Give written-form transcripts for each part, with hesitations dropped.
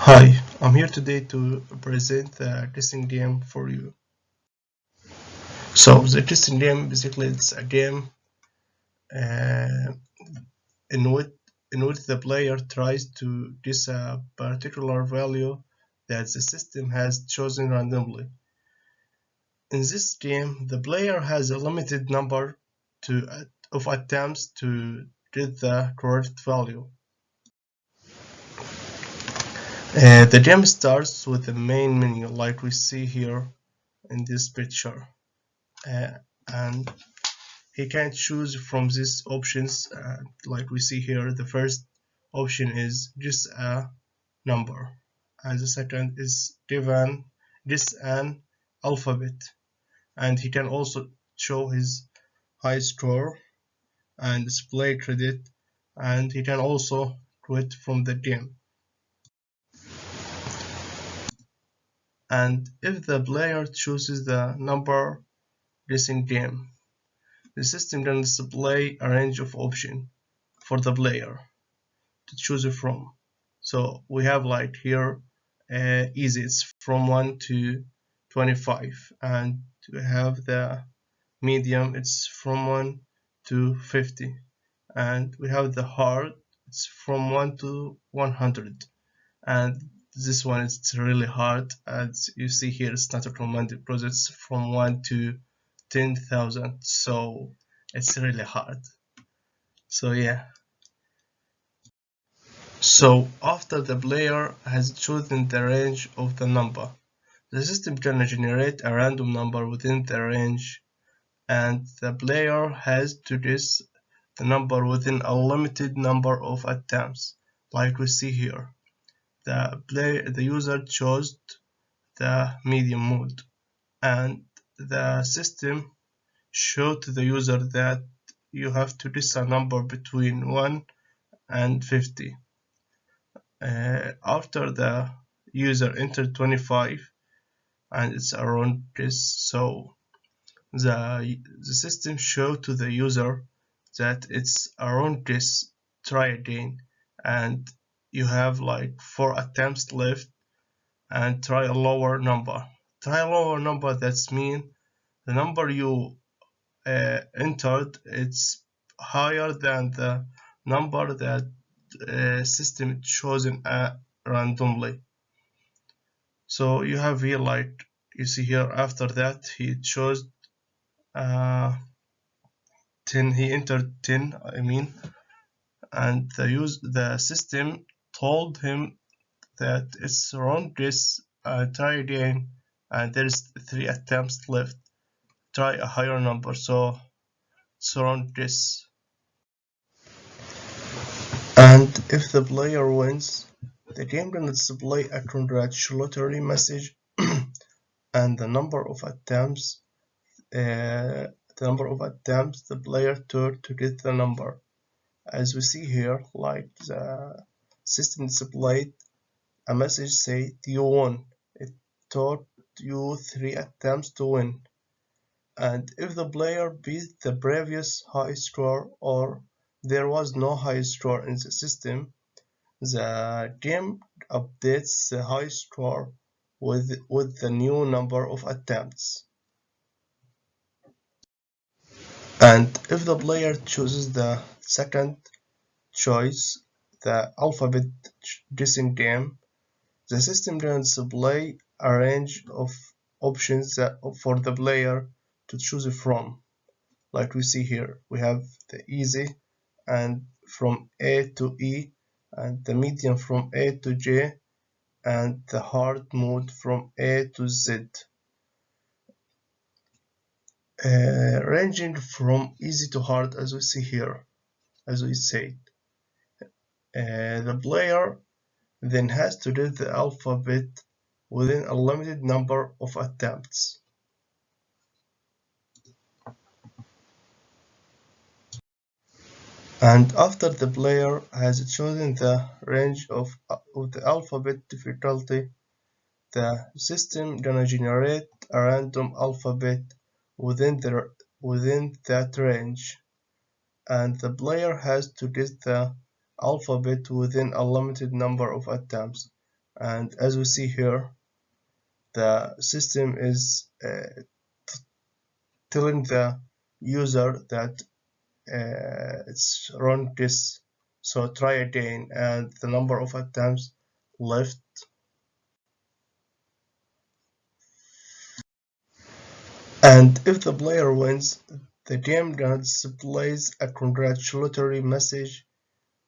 Hi, I'm here today to present the testing game for you. So the testing game basically it's a game uh, in which the player tries to guess a particular value that the system has chosen randomly. In this game, the player has a limited number of attempts to get the correct value. The game starts with the main menu like we see here in this picture. Uh, and he can choose from these options like we see here. The first option is just a number, and the second is given just an alphabet, and he can also show his high score and display credit, and he can also quit from the game. And if the player chooses the number guessing game, the system can display a range of options for the player to choose it from. So we have like here easy, it's from 1 to 25, and we have the medium, it's from 1 to 50, and we have the hard, it's from 1 to 100, and this one is really hard. As you see here, it's not recommended because it's from 1 to 10,000, so it's really hard. So yeah. So after the player has chosen the range of the number, the system can generate a random number within the range, and the player has to guess the number within a limited number of attempts, like we see here. The user chose the medium mode, and the system showed to the user that you have to guess a number between 1 and 50. After the user entered 25, and it's around this, so the system showed to the user that it's around this, try again, and you have like 4 attempts left, and try a lower number. Try a lower number, that's mean the number you entered, it's higher than the number that system chosen randomly. So you have here, like you see here, after that he chose 10, he entered 10, I mean, and the system told him that it's around this, try again, and there's 3 attempts left, try a higher number, so it's around this. And if the player wins, the game can display a congratulatory message and the number of attempts the player took to get the number. As we see here, like the system displayed a message say you won. It took you 3 attempts to win. And if the player beat the previous high score or there was no high score in the system, the game updates the high score with the new number of attempts. And if the player chooses the second choice, the alphabet guessing game, the system can display a range of options for the player to choose from. Like we see here, we have the easy and from A to E, and the medium from A to J, and the hard mode from A to Z, ranging from easy to hard, as we see here, as we said. The player then has to read the alphabet within a limited number of attempts. And after the player has chosen the range of the alphabet difficulty, the system gonna generate a random alphabet within that range, and the player has to guess the alphabet within a limited number of attempts. and as we see here, the system is telling the user that it's wrong this, so try again, and the number of attempts left. And if the player wins, the game displays a congratulatory message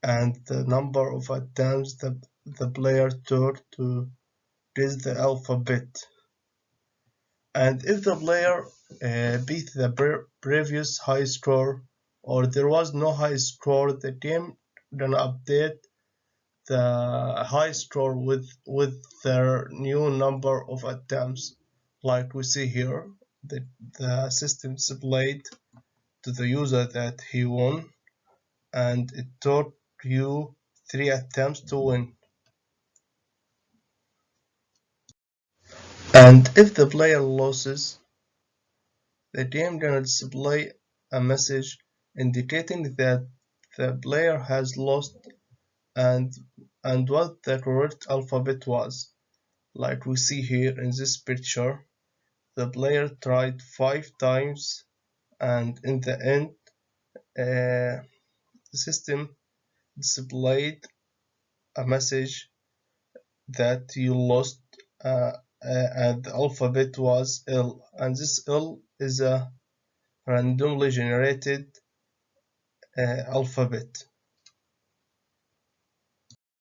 and the number of attempts the player took to raise the alphabet. And if the player beat the previous high score, or there was no high score, the game then update the high score with their new number of attempts. Like we see here, the system displayed to the user that he won, and it took you 3 attempts to win. And if the player loses, the game then display a message indicating that the player has lost and what the correct alphabet was. Like we see here in this picture, the player tried 5 times, and in the end, the system displayed a message that you lost, and the alphabet was L, and this L is a randomly generated alphabet.